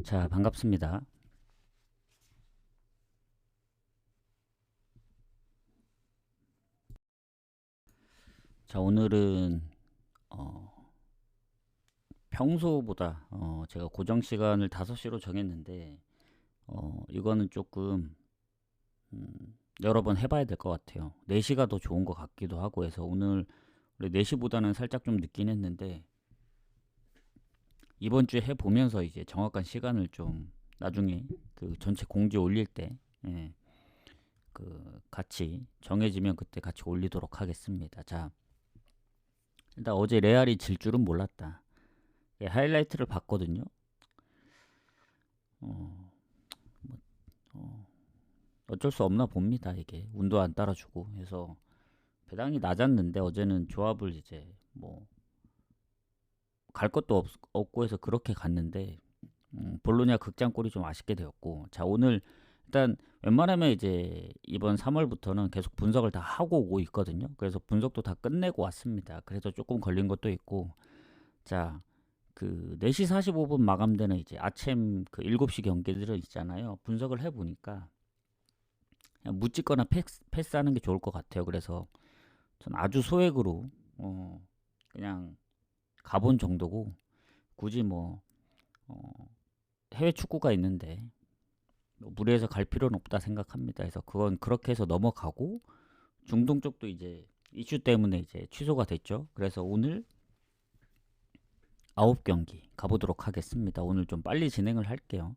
자, 반갑습니다. 자, 오늘은 어, 평소보다 제가 고정 시간을 5시로 정했는데 이거는 조금 여러 번 해봐야 될 것 같아요. 4시가 더 좋은 것 같기도 하고 해서 오늘 원래 4시보다는 살짝 좀 늦긴 했는데 이번 주에 해보면서 이제 정확한 시간을 좀 나중에 그 전체 공지 올릴 때 예, 그 같이 정해지면 그때 같이 올리도록 하겠습니다. 자, 일단 어제 레알이 질 줄은 몰랐다. 예, 하이라이트를 봤거든요. 어, 뭐, 어, 어쩔 수 없나 봅니다. 이게 운도 안 따라주고 해서 배당이 낮았는데 어제는 조합을 이제 뭐 갈 것도 없고 해서 그렇게 갔는데 볼로냐 극장골이 좀 아쉽게 되었고 자 오늘 일단 웬만하면 이제 이번 3월부터는 계속 분석을 다 하고 오고 있거든요. 그래서 분석도 다 끝내고 왔습니다. 그래서 조금 걸린 것도 있고 자 그 4시 45분 마감되는 이제 아침 그 7시 경기들은 있잖아요. 분석을 해보니까 그냥 묻찍거나 패스하는 게 좋을 것 같아요. 그래서 전 아주 소액으로 그냥 가본 정도고 굳이 뭐 어, 해외 축구가 있는데 뭐 무리해서 갈 필요는 없다 생각합니다. 그래서 그건 그렇게 해서 넘어가고 중동 쪽도 이제 이슈 때문에 이제 취소가 됐죠. 그래서 오늘 9경기 가보도록 하겠습니다. 오늘 좀 빨리 진행을 할게요.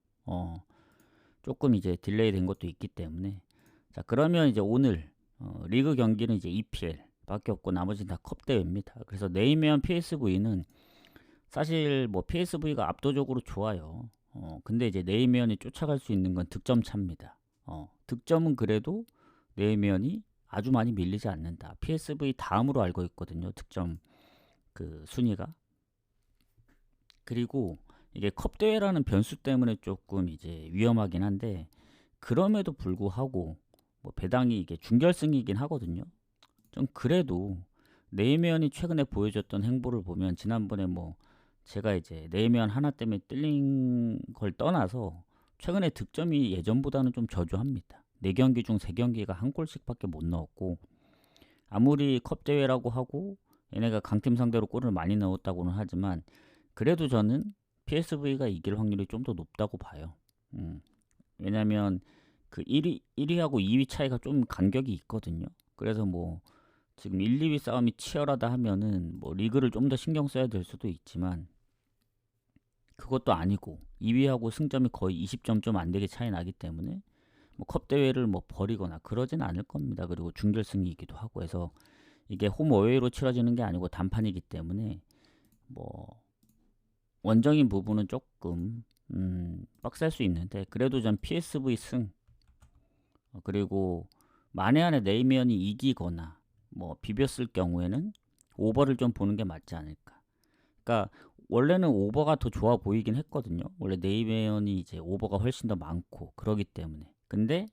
조금 이제 딜레이 된 것도 있기 때문에 자 그러면 이제 오늘 리그 경기는 이제 EPL 밖에 없고 나머지는 다 컵 대회입니다. 그래서 네이면 PSV는 사실 뭐 PSV가 압도적으로 좋아요. 근데 이제 네이면이 쫓아갈 수 있는 건 득점 차입니다. 득점은 그래도 네이면이 아주 많이 밀리지 않는다. PSV 다음으로 알고 있거든요. 득점 그 순위가. 그리고 이게 컵 대회라는 변수 때문에 조금 이제 위험하긴 한데 그럼에도 불구하고 뭐 배당이 이게 준결승이긴 하거든요. 좀 그래도 네이면이 최근에 보여줬던 행보를 보면 지난번에 뭐 제가 이제 네이면 하나 때문에 뜰린 걸 떠나서 최근에 득점이 예전보다는 좀 저조합니다. 4경기 중 3경기가 한 골씩밖에 못 넣었고 아무리 컵 대회라고 하고 얘네가 강팀 상대로 골을 많이 넣었다고는 하지만 그래도 저는 PSV가 이길 확률이 좀 더 높다고 봐요. 왜냐면 그 1위하고 2위 차이가 좀 간격이 있거든요. 그래서 뭐 지금 1, 2위 싸움이 치열하다 하면은 뭐 리그를 좀 더 신경 써야 될 수도 있지만 그것도 아니고 2위하고 승점이 거의 20점 좀 안 되게 차이 나기 때문에 뭐 컵 대회를 뭐 버리거나 그러진 않을 겁니다. 그리고 준결승이기도 하고 해서 이게 홈 어웨이로 치러지는 게 아니고 단판이기 때문에 뭐 원정인 부분은 조금 빡셀 수 있는데 그래도 전 PSV 승 그리고 만에 안에 네이면이 이기거나 뭐 비볐을 경우에는 오버를 좀 보는 게 맞지 않을까. 그러니까 원래는 오버가 더 좋아 보이긴 했거든요. 원래 네이면이 이제 오버가 훨씬 더 많고 그러기 때문에. 근데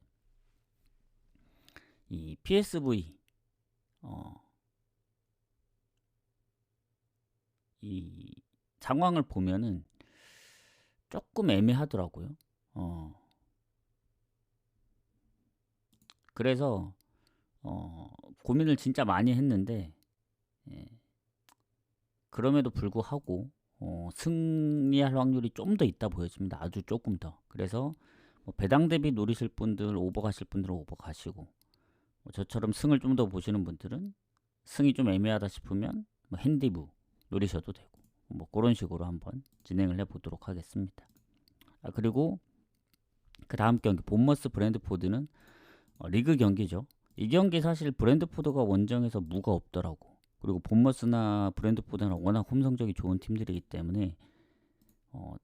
이 PSV 어, 이 상황을 보면은 조금 애매하더라고요. 어, 그래서 고민을 진짜 많이 했는데 예, 그럼에도 불구하고 승리할 확률이 좀 더 있다 보여집니다. 아주 조금 더. 그래서 뭐 배당 대비 노리실 분들 오버 가실 분들은 오버 가시고 뭐 저처럼 승을 좀 더 보시는 분들은 승이 좀 애매하다 싶으면 뭐 핸디브 노리셔도 되고 뭐 그런 식으로 한번 진행을 해보도록 하겠습니다. 그리고 그 다음 경기 본머스 브랜드포드는 리그 경기죠. 이 경기 사실 브랜드포드가 원정에서 무가 없더라고. 그리고 본머스나 브랜드포드는 워낙 홈 성적이 좋은 팀들이기 때문에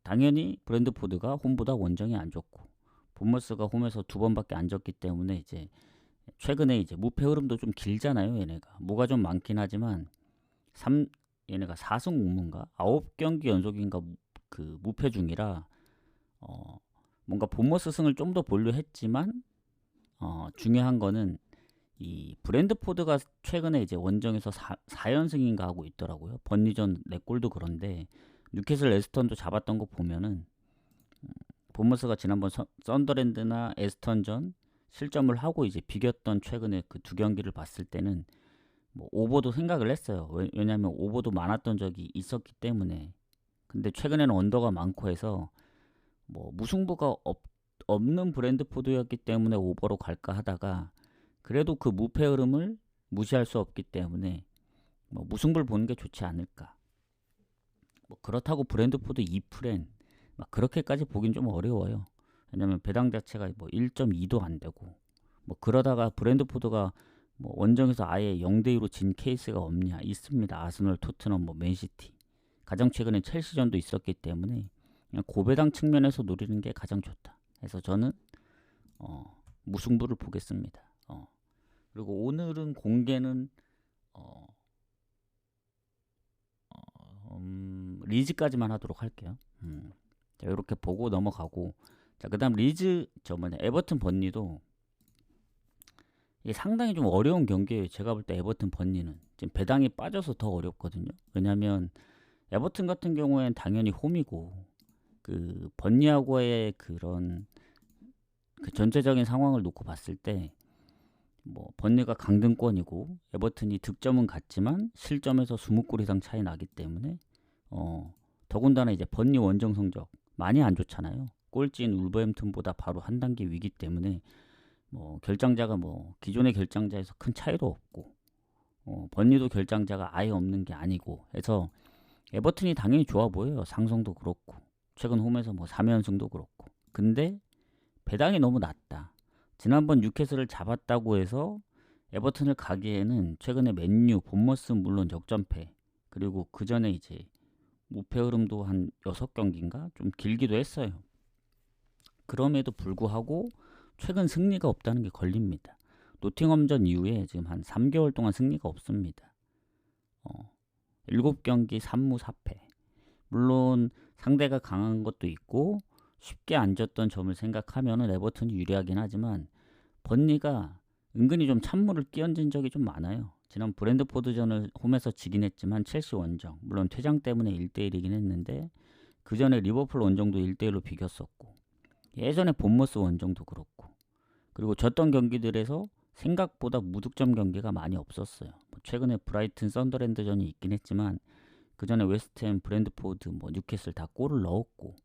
당연히 브랜드포드가 홈보다 원정이 안 좋고 본머스가 홈에서 2번밖에 안 졌기 때문에 이제 최근에 이제 무패 흐름도 좀 길잖아요. 얘네가 무가 좀 많긴 하지만 3 얘네가 4승 5무인가 9경기 연속인가 그 무패 중이라 어, 뭔가 본머스 승을 좀 더 보려 했지만 중요한 거는 이 브랜드포드가 최근에 이제 원정에서 4연승인가 하고 있더라고요. 번리전 4골도 그런데 뉴캐슬 레스턴도 잡았던 거 보면은 본머스가 지난번 썬더랜드나 에스턴전 실점을 하고 이제 비겼던 최근에 그 두 경기를 봤을 때는 뭐 오버도 생각을 했어요. 왜냐하면 오버도 많았던 적이 있었기 때문에. 근데 최근에는 언더가 많고 해서 뭐 무승부가 없는 브랜드포드였기 때문에 오버로 갈까 하다가 그래도 그 무패 흐름을 무시할 수 없기 때문에 뭐 무승부를 보는 게 좋지 않을까. 뭐 그렇다고 브랜드포드 2프렌 막 그렇게까지 보긴 좀 어려워요. 왜냐면 배당 자체가 뭐 1.2도 안 되고 뭐 그러다가 브랜드포드가 뭐 원정에서 아예 0대2로 진 케이스가 없냐? 있습니다. 아스널, 토트넘, 뭐 맨시티. 가장 최근에 첼시전도 있었기 때문에 그냥 고배당 측면에서 노리는 게 가장 좋다. 그래서 저는 무승부를 보겠습니다. 그리고 오늘은 공개는 리즈까지만 하도록 할게요. 자, 이렇게 보고 넘어가고 자 그다음 리즈 에버튼 번니도 이게 상당히 좀 어려운 경기예요. 제가 볼 때 에버튼 번니는 지금 배당이 빠져서 더 어렵거든요. 왜냐하면 에버튼 같은 경우에는 당연히 홈이고 그 번니하고의 그런 그 전체적인 상황을 놓고 봤을 때 뭐 번니가 강등권이고 에버튼이 득점은 같지만 실점에서 20골 이상 차이 나기 때문에 더군다나 이제 번니 원정 성적 많이 안 좋잖아요. 꼴찌인 울버햄튼보다 바로 한 단계 위기 때문에 뭐 결장자가 뭐 기존의 결장자에서 큰 차이도 없고 번니도 결장자가 아예 없는 게 아니고 해서 에버튼이 당연히 좋아 보여요. 상성도 그렇고 최근 홈에서 뭐 3연승도 그렇고 근데 배당이 너무 낮다. 지난번 뉴캐슬을 잡았다고 해서 에버튼을 가기에는 최근에 맨유, 본머스 물론 역전패 그리고 그 전에 이제 무패 흐름도 한 6경기인가 좀 길기도 했어요. 그럼에도 불구하고 최근 승리가 없다는 게 걸립니다. 노팅엄전 이후에 지금 한 3개월 동안 승리가 없습니다. 7경기 3무 4패. 물론 상대가 강한 것도 있고 쉽게 안 졌던 점을 생각하면은 에버튼이 유리하긴 하지만 번니가 은근히 좀 찬물을 끼얹은 적이 좀 많아요. 지난 브랜드포드전을 홈에서 지긴 했지만 첼시 원정 물론 퇴장 때문에 1대1이긴 했는데 그 전에 리버풀 원정도 1대1로 비겼었고 예전에 본머스 원정도 그렇고 그리고 졌던 경기들에서 생각보다 무득점 경기가 많이 없었어요. 뭐 최근에 브라이튼 썬더랜드전이 있긴 했지만 그 전에 웨스트햄, 브랜드포드, 뭐 뉴캐슬 다 골을 넣었고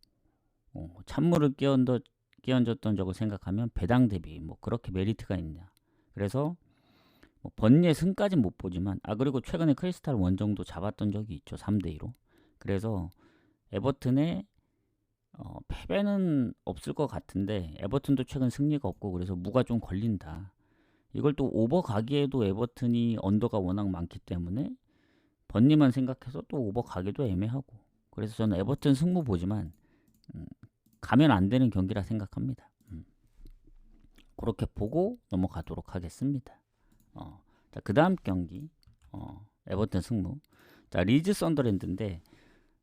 찬물을 끼얹었던 적을 생각하면 배당 대비 뭐 그렇게 메리트가 있냐. 그래서 뭐 번니의 승까지는 못 보지만 그리고 최근에 크리스탈 원정도 잡았던 적이 있죠. 3대2로. 그래서 에버튼의 패배는 없을 것 같은데 에버튼도 최근 승리가 없고 그래서 무가 좀 걸린다. 이걸 또 오버 가기에도 에버튼이 언더가 워낙 많기 때문에 번니만 생각해서 또 오버 가기도 애매하고 그래서 저는 에버튼 승부 보지만 가면 안 되는 경기라 생각합니다. 그렇게 보고 넘어가도록 하겠습니다. 자, 그 다음 경기 에버튼 승부. 자, 리즈 썬더랜드인데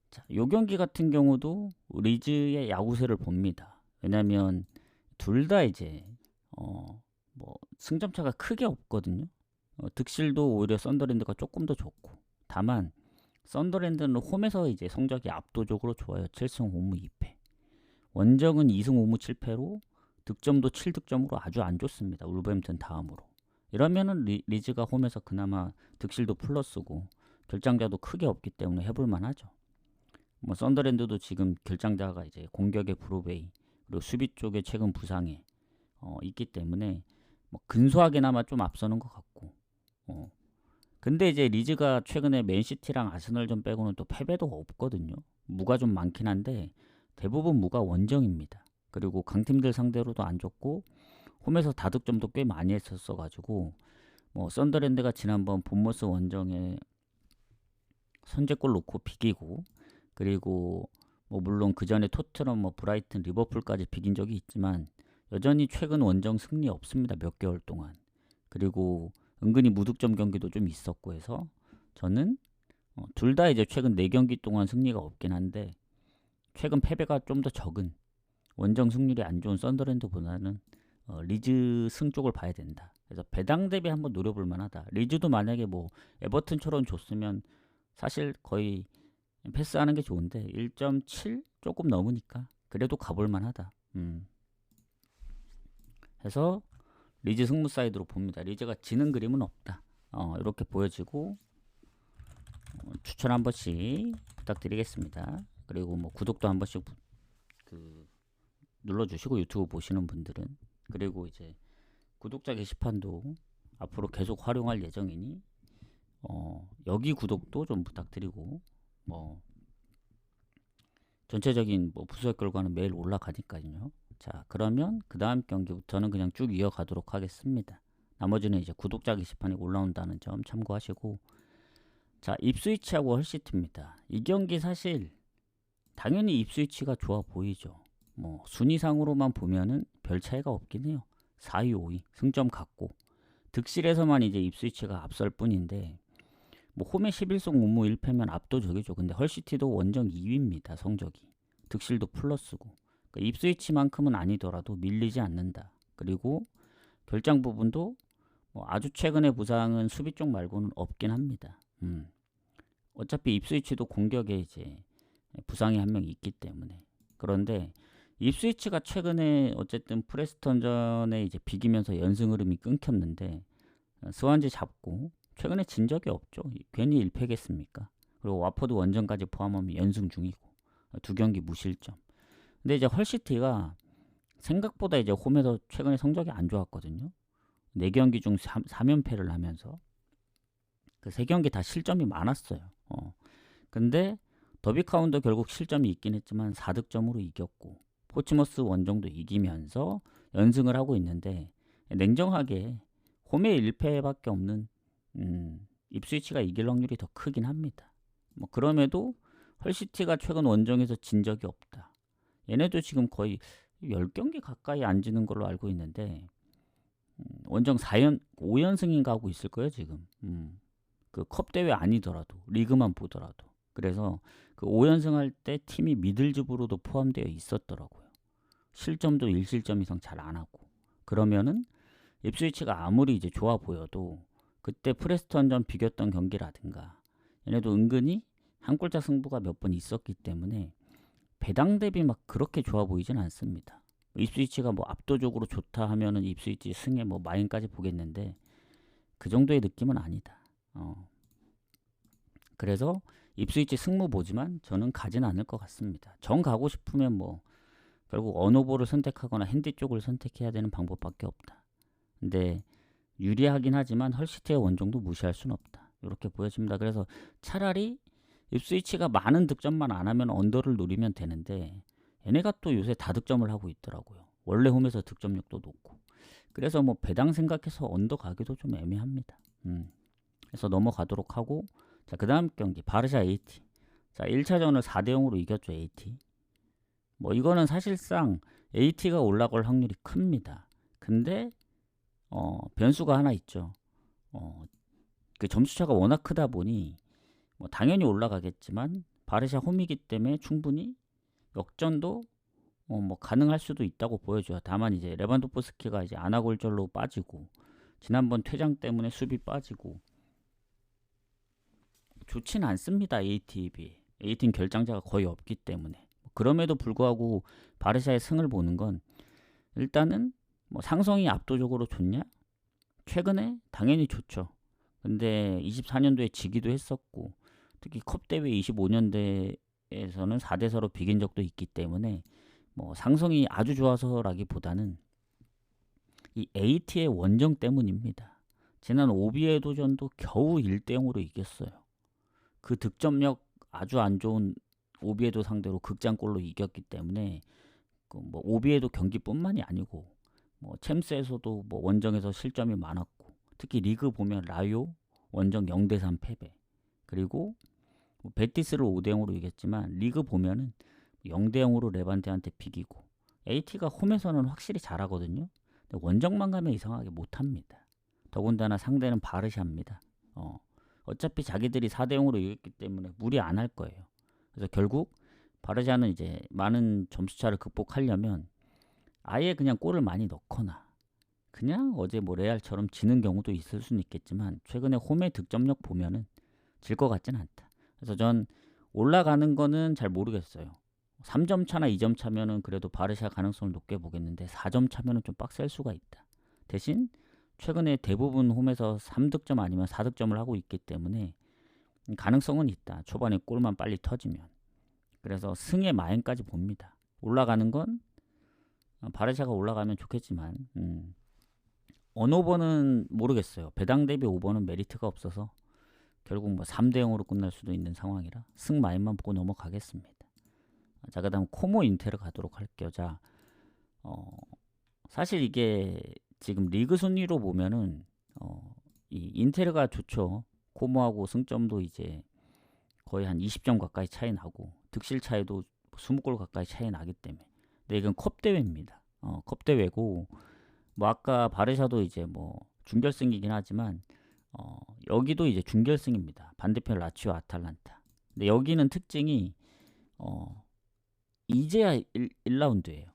자, 요 경기 같은 경우도 리즈의 야구세를 봅니다. 왜냐면 둘 다 이제 뭐 승점차가 크게 없거든요. 득실도 오히려 썬더랜드가 조금 더 좋고 다만 썬더랜드는 홈에서 이제 성적이 압도적으로 좋아요. 7승 5무 2패. 원정은 2승 5무 7패로 득점도 7득점으로 아주 안 좋습니다. 울버햄튼 다음으로. 이러면은 리즈가 홈에서 그나마 득실도 플러스고 결장자도 크게 없기 때문에 해볼만 하죠. 뭐 썬더랜드도 지금 결장자가 이제 공격의 브로베이 그리고 수비 쪽에 최근 부상에 있기 때문에 뭐 근소하게나마 좀 앞서는 것 같고 근데 이제 리즈가 최근에 맨시티랑 아스널전 빼고는 또 패배도 없거든요. 무가 좀 많긴 한데 대부분 무가 원정입니다. 그리고 강팀들 상대로도 안 좋고 홈에서 다득점도 꽤 많이 했었어가지고 뭐 썬더랜드가 지난번 본머스 원정에 선제골 놓고 비기고 그리고 뭐 물론 그 전에 토트넘, 뭐 브라이튼, 리버풀까지 비긴 적이 있지만 여전히 최근 원정 승리 없습니다. 몇 개월 동안. 그리고 은근히 무득점 경기도 좀 있었고 해서 저는 둘 다 이제 최근 4경기 동안 승리가 없긴 한데 최근 패배가 좀 더 적은 원정 승률이 안 좋은 썬더랜드보다는 리즈 승 쪽을 봐야 된다. 그래서 배당 대비 한번 노려볼 만하다. 리즈도 만약에 뭐 에버튼처럼 줬으면 사실 거의 패스하는 게 좋은데 1.7 조금 넘으니까 그래도 가볼 만하다. 해서 리즈 승무 사이드로 봅니다. 리즈가 지는 그림은 없다. 이렇게 보여지고 추천 한 번씩 부탁드리겠습니다. 그리고 뭐 구독도 한 번씩 눌러주시고 유튜브 보시는 분들은, 그리고 이제 구독자 게시판도 앞으로 계속 활용할 예정이니 여기 구독도 좀 부탁드리고, 뭐 전체적인 뭐 분석 결과는 매일 올라가니까요. 자, 그러면 그 다음 경기부터는 그냥 쭉 이어가도록 하겠습니다. 나머지는 이제 구독자 게시판에 올라온다는 점 참고하시고, 자, 입스위치하고 헐시티입니다. 이 경기 사실 당연히 입스위치가 좋아 보이죠. 뭐 순위상으로만 보면은 별 차이가 없긴 해요. 4위, 5위 승점 같고, 득실에서만 이제 입스위치가 앞설 뿐인데, 뭐 홈에 11승 5무 1패면 압도적이죠. 근데 헐시티도 원정 2위입니다. 성적이. 득실도 플러스고. 그러니까 입스위치만큼은 아니더라도 밀리지 않는다. 그리고 결장 부분도 뭐 아주 최근의 부상은 수비 쪽 말고는 없긴 합니다. 어차피 입스위치도 공격에 이제 부상이 한 명 있기 때문에. 그런데 입스위치가 최근에 어쨌든 프레스턴전에 이제 비기면서 연승 흐름이 끊겼는데, 스완지 잡고 최근에 진 적이 없죠. 괜히 1패겠습니까? 그리고 와퍼드 원정까지 포함하면 연승 중이고 2경기 무실점. 근데 이제 헐시티가 생각보다 이제 홈에서 최근에 성적이 안 좋았거든요. 4경기 중 3연패를 하면서 그 3경기 다 실점이 많았어요. 근데 더비 카운트 결국 실점이 있긴 했지만 4득점으로 이겼고, 포츠머스 원정도 이기면서 연승을 하고 있는데, 냉정하게 홈에 1패밖에 없는 입스위치가 이길 확률이 더 크긴 합니다. 뭐 그럼에도 헐시티가 최근 원정에서 진 적이 없다. 얘네도 지금 거의 10경기 가까이 안 지는 걸로 알고 있는데, 원정 5연승인가 하고 있을 거예요 지금. 그 컵 대회 아니더라도 리그만 보더라도. 그래서 그 5연승 할 때 팀이 미들즈부로도 포함되어 있었더라고요. 실점도 1실점 이상 잘 안 하고. 그러면은 입스위치가 아무리 이제 좋아 보여도 그때 프레스턴전 비겼던 경기라든가, 얘네도 은근히 한 골차 승부가 몇 번 있었기 때문에 배당 대비 막 그렇게 좋아 보이진 않습니다. 입스위치가 뭐 압도적으로 좋다 하면은 입스위치 승에 뭐 마인까지 보겠는데, 그 정도의 느낌은 아니다. 그래서 입스위치 승무 보지만 저는 가진 않을 것 같습니다. 정 가고 싶으면 뭐 결국 언오버를 선택하거나 핸디 쪽을 선택해야 되는 방법밖에 없다. 근데 유리하긴 하지만 헐시티의 원정도 무시할 수는 없다. 이렇게 보여집니다. 그래서 차라리 입스위치가 많은 득점만 안 하면 언더를 노리면 되는데, 얘네가 또 요새 다득점을 하고 있더라고요. 원래 홈에서 득점력도 높고. 그래서 뭐 배당 생각해서 언더 가기도 좀 애매합니다. 그래서 넘어가도록 하고, 자, 그 다음 경기 바르샤 AT. 자, 1차전을 4대0으로 이겼죠. AT. 뭐 이거는 사실상 AT가 올라갈 확률이 큽니다. 근데 변수가 하나 있죠. 그 점수차가 워낙 크다 보니 뭐 당연히 올라가겠지만 바르샤 홈이기 때문에 충분히 역전도 뭐 가능할 수도 있다고 보여줘요. 다만 이제 레반도프스키가 이제 아나골절로 빠지고, 지난번 퇴장 때문에 수비 빠지고 좋진 않습니다. ATB. AT는 결장자가 거의 없기 때문에. 그럼에도 불구하고 바르샤의 승을 보는 건, 일단은 뭐 상성이 압도적으로 좋냐? 최근에 당연히 좋죠. 근데 24년도에 지기도 했었고, 특히 컵 대회 25년대에서는 4대4로 비긴 적도 있기 때문에 뭐 상성이 아주 좋아서라기보다는 이 AT의 원정 때문입니다. 지난 오비에 도전도 겨우 1대0으로 이겼어요. 그 득점력 아주 안 좋은 오비에도 상대로 극장골로 이겼기 때문에 뭐 오비에도 경기뿐만이 아니고 뭐 챔스에서도 뭐 원정에서 실점이 많았고, 특히 리그 보면 라요 원정 0대3 패배, 그리고 뭐 베티스를 5대0으로 이겼지만 리그 보면은 0대0으로 레반테한테 비기고, AT가 홈에서는 확실히 잘하거든요. 근데 원정만 가면 이상하게 못합니다. 더군다나 상대는 바르샤입니다. 어차피 자기들이 4대0으로 이겼기 때문에 무리 안 할 거예요. 그래서 결국 바르샤는 이제 많은 점수차를 극복하려면 아예 그냥 골을 많이 넣거나, 그냥 어제 뭐 레알처럼 지는 경우도 있을 수는 있겠지만 최근에 홈의 득점력 보면은 질 것 같진 않다. 그래서 전 올라가는 거는 잘 모르겠어요. 3점 차나 2점 차면은 그래도 바르샤 가능성을 높게 보겠는데 4점 차면은 좀 빡셀 수가 있다. 대신 최근에 대부분 홈에서 3득점 아니면 4득점을 하고 있기 때문에 가능성은 있다. 초반에 골만 빨리 터지면. 그래서 승의 마행까지 봅니다. 올라가는 건 바르샤가 올라가면 좋겠지만 어느 오버는 모르겠어요. 배당 대비 오버는 메리트가 없어서 결국 뭐 3대 0으로 끝날 수도 있는 상황이라 승 마인만 보고 넘어가겠습니다. 자, 그 다음 코모 인테르 가도록 할게요. 자, 사실 이게 지금 리그 순위로 보면은 이 인테르가 좋죠. 코모하고 승점도 이제 거의 한 20점 가까이 차이 나고 득실 차이도 20골 가까이 차이 나기 때문에. 근데 이건 컵 대회입니다. 컵 대회고 뭐 아까 바르샤도 이제 뭐 준결승이긴 하지만 여기도 이제 준결승입니다. 반대편 라치오 아탈란타. 근데 여기는 특징이 이제야 1라운드예요.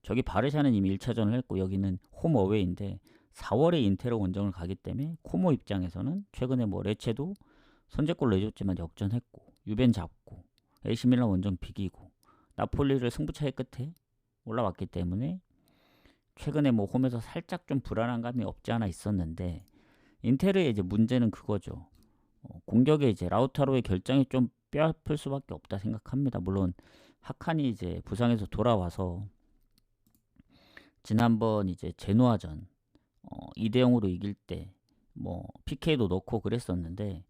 저기 바르샤는 이미 1차전을 했고 여기는 홈 어웨이인데 4월에 인테르 원정을 가기 때문에 코모 입장에서는 최근에 뭐 레체도 선제골 내줬지만 역전했고 유벤 잡고 AC 밀란 원정 비기고 나폴리를 승부차이 끝에 올라왔기 때문에 최근에 뭐 홈에서 살짝 좀 불안한 감이 없지 않아 있었는데 인테르의 이제 문제는 그거죠. 공격에 이제 라우타로의 결장이 좀 뼈아플 수밖에 없다 생각합니다. 물론 하칸이 이제 부상에서 돌아와서 지난번 이제 제노아전 2대 0으로 이길 때 뭐 PK도 넣고 그랬었는데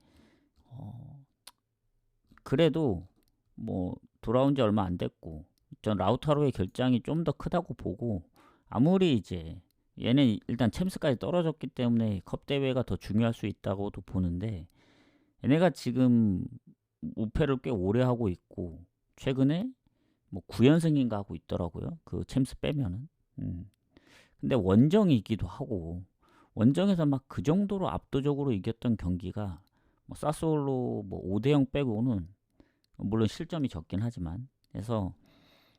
그래도 뭐 돌아온 지 얼마 안 됐고 전 라우타로의 결장이 좀 더 크다고 보고 아무리 이제 얘는 일단 챔스까지 떨어졌기 때문에 컵 대회가 더 중요할 수 있다고도 보는데 얘네가 지금 우패를 꽤 오래 하고 있고 최근에 뭐 9연승인가 하고 있더라고요. 그 챔스 빼면은. 근데 원정이기도 하고 원정에서 막 그 정도로 압도적으로 이겼던 경기가 뭐 사스올로 뭐 5대 0 빼고는 물론 실점이 적긴 하지만 그래서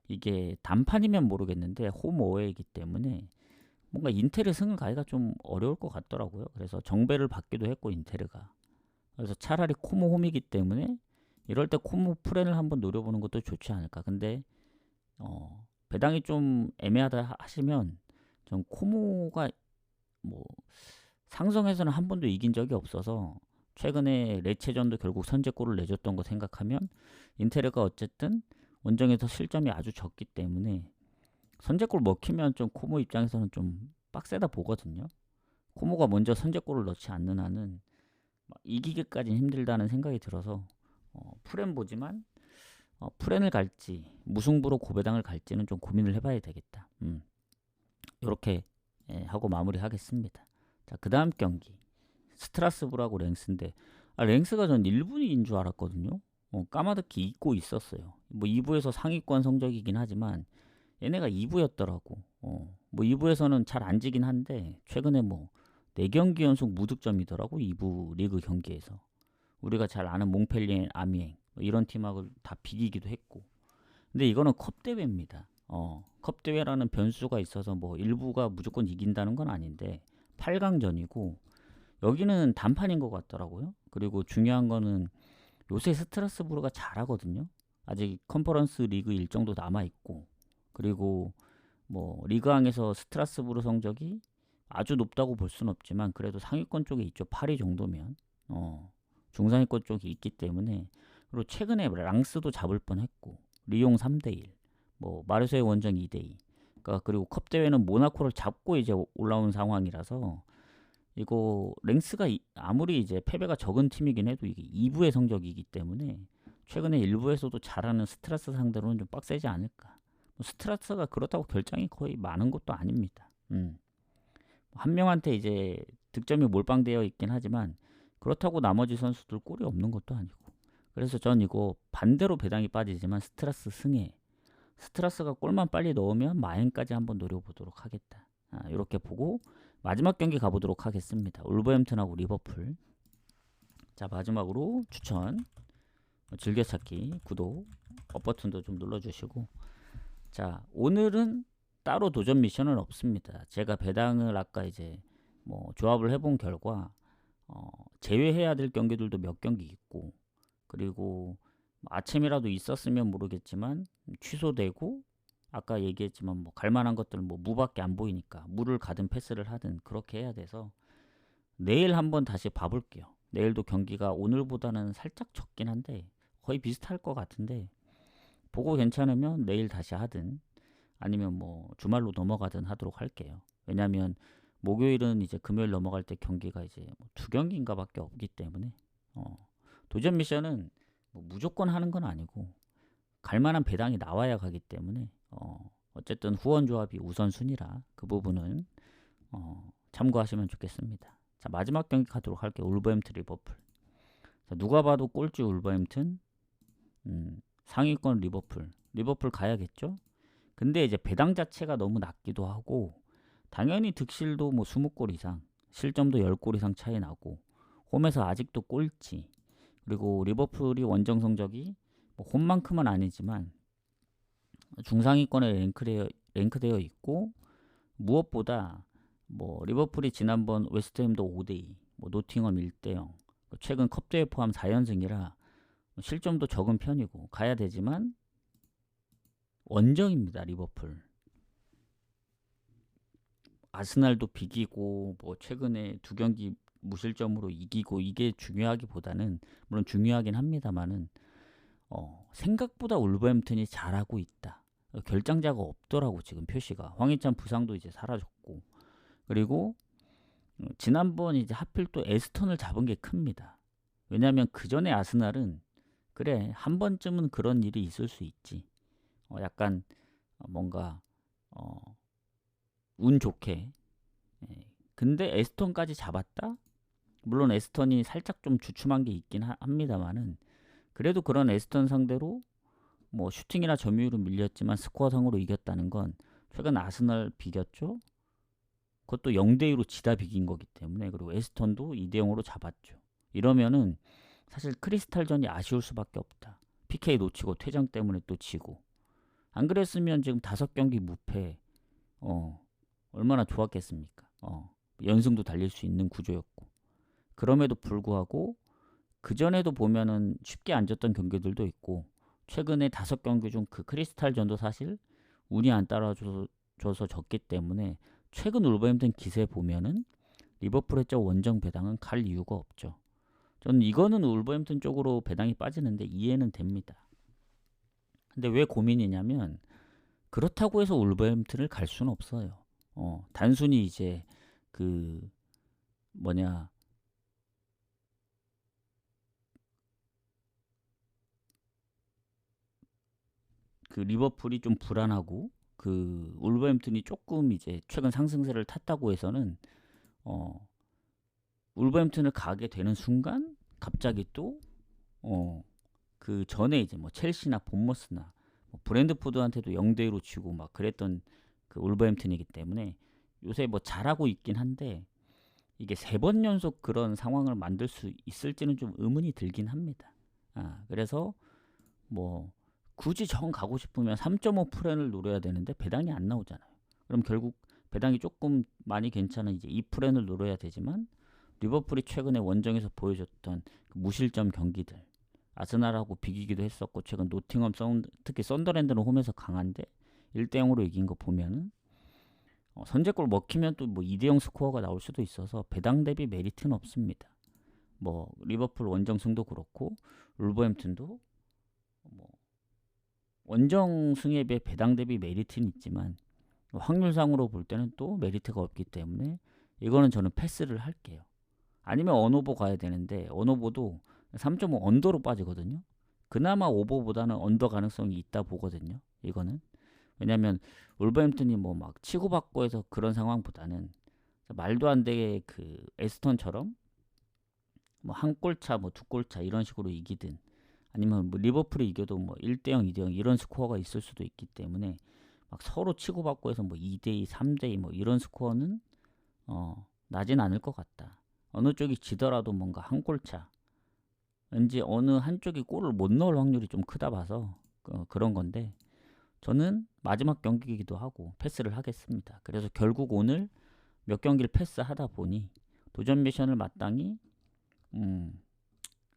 이게 단판이면 모르겠는데 홈 어웨이이기 때문에 뭔가 인테르 승을 가기가 좀 어려울 것 같더라고요. 그래서 정배를 받기도 했고 인테르가 그래서 차라리 코모 홈이기 때문에 이럴 때 코모 프렌을 한번 노려보는 것도 좋지 않을까. 근데 배당이 좀 애매하다 하시면 전 코모가 뭐 상성에서는 한 번도 이긴 적이 없어서 최근에 레체전도 결국 선제골을 내줬던 거 생각하면 인테르가 어쨌든 원정에서 실점이 아주 적기 때문에 선제골 먹히면 좀 코모 입장에서는 좀 빡세다 보거든요. 코모가 먼저 선제골을 넣지 않는 한은 이기기까지는 힘들다는 생각이 들어서 프렌 보지만 프렌을 갈지 무승부로 고배당을 갈지는 좀 고민을 해봐야 되겠다. 이렇게 하고 마무리하겠습니다. 자, 그 다음 경기 스트라스부르하고 랭스인데 랭스가 전 1분인 줄 알았거든요. 까마득히 잊고 있었어요. 뭐 2부에서 상위권 성적이긴 하지만 얘네가 2부였더라고. 뭐 2부에서는 잘 안 지긴 한데 최근에 뭐 4경기 연속 무득점이더라고. 2부 리그 경기에서. 우리가 잘 아는 몽펠리에 아미엥 이런 팀하고 다 비기기도 했고. 근데 이거는 컵 대회입니다. 컵 대회라는 변수가 있어서 뭐 1부가 무조건 이긴다는 건 아닌데 8강전이고 여기는 단판인 것 같더라고요. 그리고 중요한 거는 요새 스트라스부르가 잘하거든요. 아직 컨퍼런스 리그 일정도 남아있고 그리고 뭐 리그왕에서 스트라스부르 성적이 아주 높다고 볼 수는 없지만 그래도 상위권 쪽에 있죠. 8위 정도면 중상위권 쪽에 있기 때문에 그리고 최근에 랑스도 잡을 뻔했고 리옹 3대1 뭐 마르세유 원정 2대2 그러니까 그리고 컵 대회는 모나코를 잡고 이제 올라온 상황이라서 이거 랭스가 아무리 이제 패배가 적은 팀이긴 해도 이게 2부의 성적이기 때문에 최근에 1부에서도 잘하는 스트라스 상대로는 좀 빡세지 않을까. 스트라스가 그렇다고 결장이 거의 많은 것도 아닙니다. 한 명한테 이제 득점이 몰빵되어 있긴 하지만 그렇다고 나머지 선수들 골이 없는 것도 아니고 그래서 전 이거 반대로 배당이 빠지지만 스트라스 승에 스트라스가 골만 빨리 넣으면 마행까지 한번 노려보도록 하겠다. 이렇게 보고 마지막 경기 가보도록 하겠습니다. 울버햄튼하고 리버풀. 자, 마지막으로 추천 즐겨찾기 구독 업 버튼도 좀 눌러주시고 자, 오늘은 따로 도전 미션은 없습니다. 제가 배당을 아까 이제 뭐 조합을 해본 결과 제외해야 될 경기들도 몇 경기 있고 그리고 아침이라도 있었으면 모르겠지만 취소되고 아까 얘기했지만 뭐 갈만한 것들 뭐 무밖에 안 보이니까 물을 가든 패스를 하든 그렇게 해야 돼서 내일 한번 다시 봐볼게요. 내일도 경기가 오늘보다는 살짝 적긴 한데 거의 비슷할 것 같은데 보고 괜찮으면 내일 다시 하든 아니면 뭐 주말로 넘어가든 하도록 할게요. 왜냐면 목요일은 이제 금요일 넘어갈 때 경기가 이제 뭐두 경기인가밖에 없기 때문에 도전 미션은 뭐 무조건 하는 건 아니고 갈만한 배당이 나와야 가기 때문에 어쨌든 후원 조합이 우선순위라 그 부분은 참고하시면 좋겠습니다. 자, 마지막 경기 가도록 할게요. 울버햄튼 리버풀. 자, 누가 봐도 꼴찌 울버햄튼, 상위권 리버풀. 리버풀 가야겠죠? 근데 이제 배당 자체가 너무 낮기도 하고 당연히 득실도 뭐 20골 이상, 실점도 10골 이상 차이 나고 홈에서 아직도 꼴찌. 그리고 리버풀이 원정 성적이 뭐 홈만큼은 아니지만 중상위권에 랭크되어 있고 무엇보다 뭐 리버풀이 지난번 웨스트햄도 5대2, 뭐 노팅엄 1대0, 최근 컵대회 포함 4연승이라 실점도 적은 편이고 가야 되지만 원정입니다. 리버풀. 아스날도 비기고 뭐 최근에 두 경기 무실점으로 이기고 이게 중요하기보다는 물론 중요하긴 합니다만은 생각보다 울버햄튼이 잘하고 있다. 결장자가 없더라고 지금 표시가. 황희찬 부상도 이제 사라졌고 그리고 지난번 이제 하필 또 에스턴을 잡은 게 큽니다. 왜냐하면 그 전에 아스날은 그래 한 번쯤은 그런 일이 있을 수 있지. 약간 뭔가 운 좋게. 근데 에스턴까지 잡았다? 물론 에스턴이 살짝 좀 주춤한 게 있긴 합니다만은 그래도 그런 에스턴 상대로 뭐 슈팅이나 점유율은 밀렸지만 스코어상으로 이겼다는 건 최근 아스날 비겼죠? 그것도 0대2로 지다 비긴 거기 때문에 그리고 에스턴도 2대0으로 잡았죠. 이러면은 사실 크리스탈전이 아쉬울 수밖에 없다. PK 놓치고 퇴장 때문에 또 지고 안 그랬으면 지금 5경기 무패 얼마나 좋았겠습니까? 연승도 달릴 수 있는 구조였고 그럼에도 불구하고 그전에도 보면은 쉽게 안 졌던 경기들도 있고 최근에 5경기 중 그 크리스탈전도 사실 운이 안 따라줘서 졌기 때문에 최근 울버햄튼 기세 보면은 리버풀의 저 원정 배당은 갈 이유가 없죠. 저는 이거는 울버햄튼 쪽으로 배당이 빠지는데 이해는 됩니다. 근데 왜 고민이냐면 그렇다고 해서 울버햄튼을 갈 수는 없어요. 단순히 이제 그 뭐냐 그 리버풀이 좀 불안하고 그 울버햄튼이 조금 이제 최근 상승세를 탔다고 해서는 울버햄튼을 가게 되는 순간 갑자기 또 그 전에 이제 뭐 첼시나 본머스나 뭐 브랜드포드한테도 0대2로 지고 막 그랬던 그 울버햄튼이기 때문에 요새 뭐 잘하고 있긴 한데 이게 3번 연속 그런 상황을 만들 수 있을지는 좀 의문이 들긴 합니다. 그래서 뭐 굳이 정 가고 싶으면 3.5%를 노려야 되는데 배당이 안 나오잖아요. 그럼 결국 배당이 조금 많이 괜찮은 이제 2%를 노려야 되지만 리버풀이 최근에 원정에서 보여줬던 그 무실점 경기들 아스날하고 비기기도 했었고 최근 노팅엄 특히 썬더랜드는 홈에서 강한데 1대0으로 이긴 거 보면은 선제골 먹히면 또 뭐 2대0 스코어가 나올 수도 있어서 배당 대비 메리트는 없습니다. 뭐 리버풀 원정 승도 그렇고 울버햄튼도 뭐 원정 승에 비해 배당 대비 메리트는 있지만 확률상으로 볼 때는 또 메리트가 없기 때문에 이거는 저는 패스를 할게요. 아니면 언오버 가야 되는데 언오버도 3.5 언더로 빠지거든요. 그나마 오버보다는 언더 가능성이 있다 보거든요. 이거는 왜냐면 울버햄튼이 뭐 막 치고받고 해서 그런 상황보다는 말도 안 되게 그 에스턴처럼 뭐 한 골차 뭐 두 골차 이런 식으로 이기든 아니면 뭐 리버풀이 이겨도 뭐 1대0 2대0 이런 스코어가 있을 수도 있기 때문에 막 서로 치고받고 해서 뭐 2대2 3대2 뭐 이런 스코어는 나진 않을 것 같다. 어느 쪽이 지더라도 뭔가 한 골차 왠지 어느 한쪽이 골을 못 넣을 확률이 좀 크다 봐서 그런 건데 저는 마지막 경기이기도 하고 패스를 하겠습니다. 그래서 결국 오늘 몇 경기를 패스하다 보니 도전 미션을 마땅히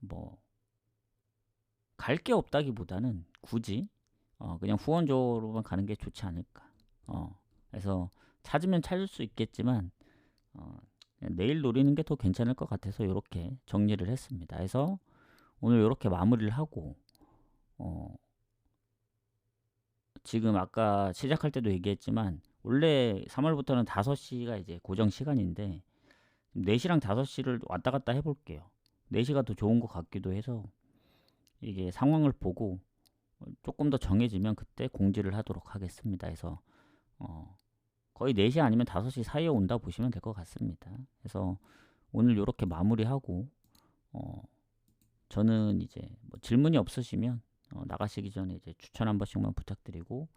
뭐 갈 게 없다기보다는 굳이 그냥 후원조로만 가는 게 좋지 않을까. 그래서 찾으면 찾을 수 있겠지만 그냥 내일 노리는 게 더 괜찮을 것 같아서 이렇게 정리를 했습니다. 그래서 오늘 이렇게 마무리를 하고 어, 지금 아까 시작할 때도 얘기했지만 원래 3월부터는 5시가 이제 고정 시간인데 4시랑 5시를 왔다 갔다 해볼게요. 4시가 더 좋은 것 같기도 해서 이게 상황을 보고 조금 더 정해지면 그때 공지를 하도록 하겠습니다. 그래서 거의 4시 아니면 5시 사이에 온다 보시면 될 것 같습니다. 그래서 오늘 이렇게 마무리하고 저는 이제 뭐 질문이 없으시면 나가시기 전에 이제 추천 한 번씩만 부탁드리고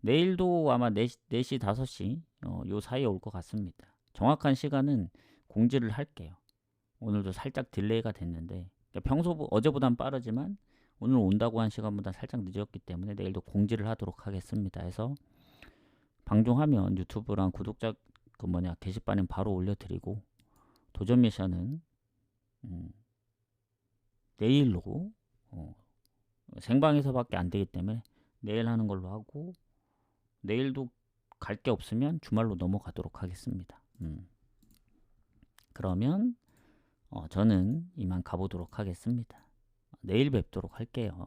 내일도 아마 4시 5시 요 사이에 올 것 같습니다. 정확한 시간은 공지를 할게요. 오늘도 살짝 딜레이가 됐는데 그러니까 어제보단 빠르지만 오늘 온다고 한 시간보다 살짝 늦었기 때문에 내일도 공지를 하도록 하겠습니다. 해서 방송하면 유튜브랑 구독자 게시판에 바로 올려드리고 도전 미션은 내일로 생방에서밖에 안 되기 때문에 내일 하는 걸로 하고 내일도 갈 게 없으면 주말로 넘어가도록 하겠습니다. 그러면 저는 이만 가보도록 하겠습니다. 내일 뵙도록 할게요.